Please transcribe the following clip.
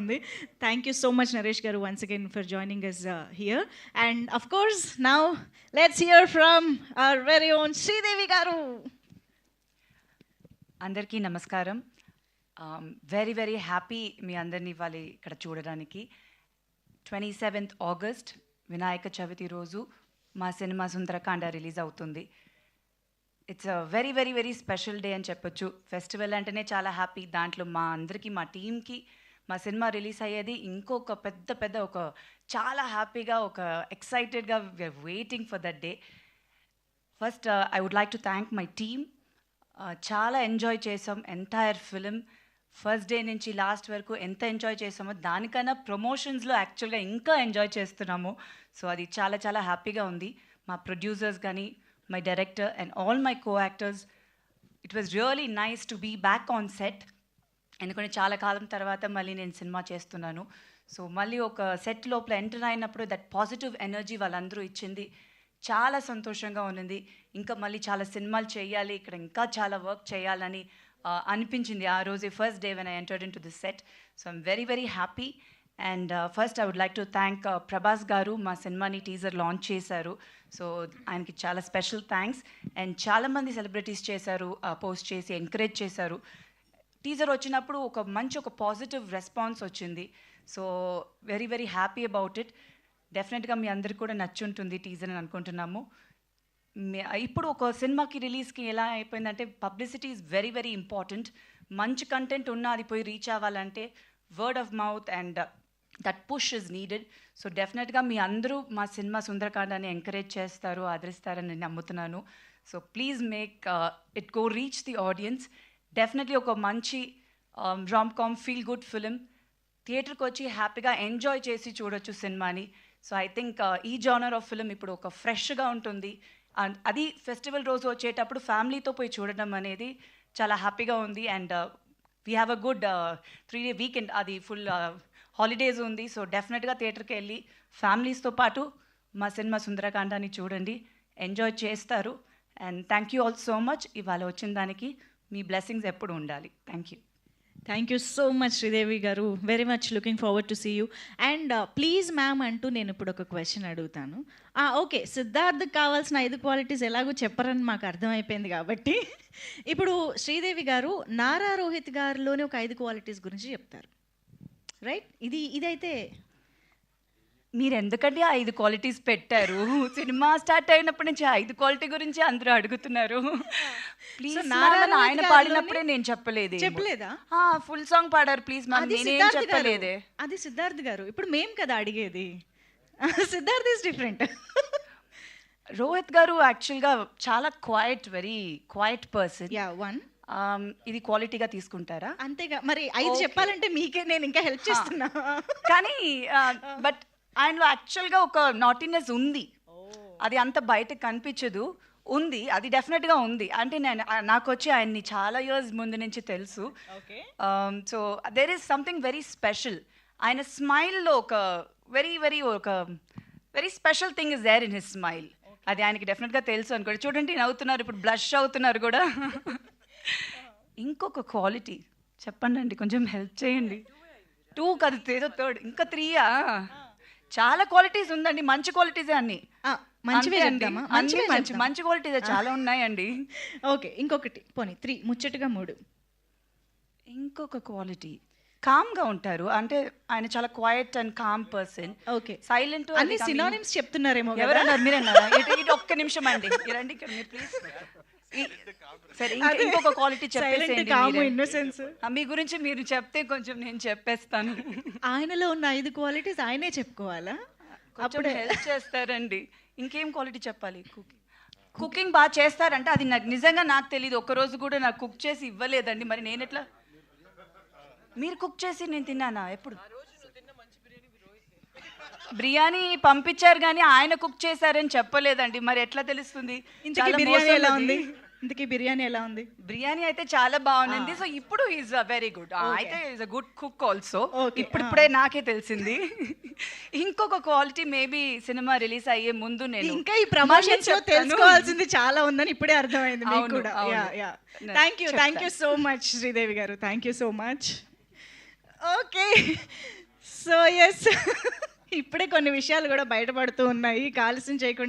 ఉంది. Thank you so much Naresh గారు once again for joining us here. And of course now let's hear from our very own Sridevi గారు. అందరికీ నమస్కారం. Very very happy మీ అందరినీ ఇవాళ ఇక్కడ చూడడానికి. 27th ఆగస్ట్ వినాయక చవితి రోజు మా సినిమా సుందరకాండ రిలీజ్ అవుతుంది. It's a very very very special day అని చెప్పొచ్చు. ఫెస్టివల్ అంటేనే చాలా హ్యాపీ. దాంట్లో మా అందరికీ, మా టీమ్కి మా సినిమా రిలీజ్ అయ్యేది ఇంకొక పెద్ద ఒక చాలా హ్యాపీగా, ఒక ఎక్సైటెడ్గా we are waiting for that day. First I would like to thank my team. చాలా ఎంజాయ్ చేసాం ఎంటైర్ ఫిలిం. ఫస్ట్ డే నుంచి లాస్ట్ వరకు ఎంత ఎంజాయ్ చేసామో దానికన్నా ప్రమోషన్స్లో యాక్చువల్గా ఇంకా ఎంజాయ్ చేస్తున్నాము. సో అది చాలా చాలా హ్యాపీగా ఉంది. మా ప్రొడ్యూసర్స్ కానీ, my director and all my co actors, it was really nice to be back on set. ఎందుకంటే చాలా కాలం తర్వాత మళ్ళీ నేను సినిమా చేస్తున్నాను. సో మళ్ళీ ఒక సెట్ లోపల ఎంటర్ అయినప్పుడు దట్ పాజిటివ్ ఎనర్జీ వాళ్ళందరూ ఇచ్చింది. చాలా సంతోషంగా ఉన్నది. ఇంకా మళ్ళీ చాలా సినిమాలు చేయాలి, ఇక్కడ ఇంకా చాలా వర్క్ చేయాలని అనిపించింది ఆ రోజు first day when I entered in to this set. So I'm very very happy. And first I would like to thank Prabhas garu. మా సినిమాని టీజర్ లాంచ్ చేశారు. సో ఆయనకి చాలా స్పెషల్ థ్యాంక్స్. అండ్ చాలామంది సెలబ్రిటీస్ చేశారు, పోస్ట్ చేసి ఎంకరేజ్ చేశారు. టీజర్ వచ్చినప్పుడు ఒక పాజిటివ్ రెస్పాన్స్ వచ్చింది. So very very happy about it. డెఫినెట్గా మీ అందరికి కూడా నచ్చుంటుంది టీజర్ అని అనుకుంటున్నాము. ఇప్పుడు ఒక సినిమాకి రిలీజ్కి ఎలా అయిపోయిందంటే publicity is very very important. మంచి కంటెంట్ ఉన్నా అది పోయి రీచ్ అవ్వాలంటే word of mouth and that push is needed. So డెఫినెట్గా మీ అందరూ మా సినిమా సుందరకాండాన్ని ఎంకరేజ్ చేస్తారు, ఆదరిస్తారని నేను నమ్ముతున్నాను. So please make it go reach the audience. Definitely ఒక మంచి రామ్-కామ్ ఫీల్ గుడ్ ఫిలిం. థియేటర్కి వచ్చి హ్యాపీగా ఎంజాయ్ చేసి చూడొచ్చు సినిమాని. సో ఐ థింక్ ఈ జానర్ ఆఫ్ ఫిలిం ఇప్పుడు ఒక ఫ్రెష్గా ఉంటుంది. అండ్ అది ఫెస్టివల్ రోజు వచ్చేటప్పుడు ఫ్యామిలీతో పోయి చూడడం అనేది చాలా హ్యాపీగా ఉంది. And we have a good 3-day weekend, అది ఫుల్ హాలిడేస్ ఉంది. సో డెఫినెట్గా థియేటర్కి వెళ్ళి ఫ్యామిలీస్తో పాటు మా సినిమా సుందరకాండాన్ని చూడండి, ఎంజాయ్ చేస్తారు. And thank you all so much. ఇవాళ వచ్చిన దానికి మీ బ్లెస్సింగ్స్ ఎప్పుడు ఉండాలి. Thank you. Thank you so much Sridevi గారు. Very much looking forward to see you. And please ma'am అంటూ నేను ఇప్పుడు ఒక క్వశ్చన్ అడుగుతాను. ఓకే, సిద్ధార్థ్కి కావాల్సిన 5 క్వాలిటీస్ ఎలాగో చెప్పరని మాకు అర్థమైపోయింది కాబట్టి ఇప్పుడు శ్రీదేవి గారు నారా రోహిత్ గారిలోని ఒక 5 క్వాలిటీస్ గురించి చెప్తారు, రైట్? ఇదైతే మీరు ఎందుకంటే 5 క్వాలిటీస్ పెట్టారు? సినిమా స్టార్ట్ అయినప్పటి నుంచి 5 క్వాలిటీ గురించి అందరూ అడుగుతున్నారు. ప్లీజ్ ఆయన పాడినప్పుడే నేను చెప్పలేదా? ఫుల్ సాంగ్ పాడారు ప్లీజ్ మ్యామ్, నేనేం చెప్పలేదే. అది సిద్ధార్థ్ గారు. ఇప్పుడు మేం కదా అడిగేది. Siddharth is different. రోహిత్ గారు యాక్చువల్గా చాలా వెరీ క్వైట్ పర్సన్. ఇది క్వాలిటీగా తీసుకుంటారా? అంతేగా మరి 5 చెప్పాలంటే మీకే నేను ఇంకా హెల్ప్ చేస్తున్నా. కానీ బట్ ఆయనలో యాక్చువల్గా ఒక నాటినెస్ ఉంది. అది అంత బయటకు కనిపించదు, ఉంది. అది డెఫినెట్గా ఉంది. అంటే నాకు వచ్చి ఆయన్ని చాలా ఇయర్స్ ముందు నుంచి తెలుసు. So there is something very special. ఆయన స్మైల్లో ఒక very special thing is there in his smile. అది ఆయనకి డెఫినెట్గా తెలుసు అనుకోండి. చూడండి నవ్వుతున్నారు, ఇప్పుడు బ్లష్ అవుతున్నారు కూడా. ఇంకొక క్వాలిటీ చెప్పండి అండి, కొంచెం హెల్ప్ చేయండి. 2 కాదు, ఏదో 3rd, ఇంకా 3యా? చాలా క్వాలిటీస్ ఉందండి, మంచి క్వాలిటీసే అన్ని. మంచి క్వాలిటీస్ చాలా ఉన్నాయండి. ఓకే, ఇంకొకటి పోనీ 3, ముచ్చటగా 3. ఇంకొక క్వాలిటీ కామ్గా ఉంటారు. అంటే ఆయన చాలా quiet and calm person. Okay, silent. అన్ని సినానిమ్స్ చెప్తున్నారేమో. ఎవరన్నారు? మీరన్నారా? ఇటు ఒక్క నిమిషం అండి, రండి ఇక్కడ మీరు ప్లీజ్. సరే, ఇంకొక క్వాలిటీ చెప్పేసి మీ గురించి మీరు చెప్తే కొంచెం నేను చెప్పేస్తాను. ఆయనలో ఉన్న 5 క్వాలిటీస్ ఆయనే చెప్పుకోవాలా? అప్పుడు హెల్ప్ చేస్తారండి. ఇంకేం క్వాలిటీ చెప్పాలి? కుకింగ్ బాగా చేస్తారంటే అది నిజంగా నాకు తెలియదు. ఒక్కరోజు కూడా నాకు కుక్ చేసి ఇవ్వలేదండి. మరి నేను ఎట్లా? మీరు కుక్ చేసి నేను తిన్నానా ఎప్పుడు? బిర్యానీ పంపించారు కానీ ఆయన కుక్ చేశారని చెప్పలేదండి. మరి ఎట్లా తెలుస్తుంది? ఇంతకీ బిర్యానీ ఎలా ఉంది? బిర్యానీ అయితే చాలా బాగుంది. సో ఇప్పుడు ఈజ్ వెరీ గుడ్. అయితే is a good cook also. ఇప్పుడే నాకే తెలిసింది. ఇంకొక క్వాలిటీ మేబీ సినిమా రిలీజ్ అయ్యే ముందు నేను ఇంకా ఈ ప్రమోషన్స్ లో తెలుసుకోవాల్సింది చాలా ఉందని ఇప్పుడే అర్థమైంది మీకు కూడా. Thank you so much Sridevi గారు. Thank you so much. Okay. So, yes. ఇప్పుడే కొన్ని విషయాలు కూడా బయటపడుతూ ఉన్నాయి. ఆలస్యం చేయకుండా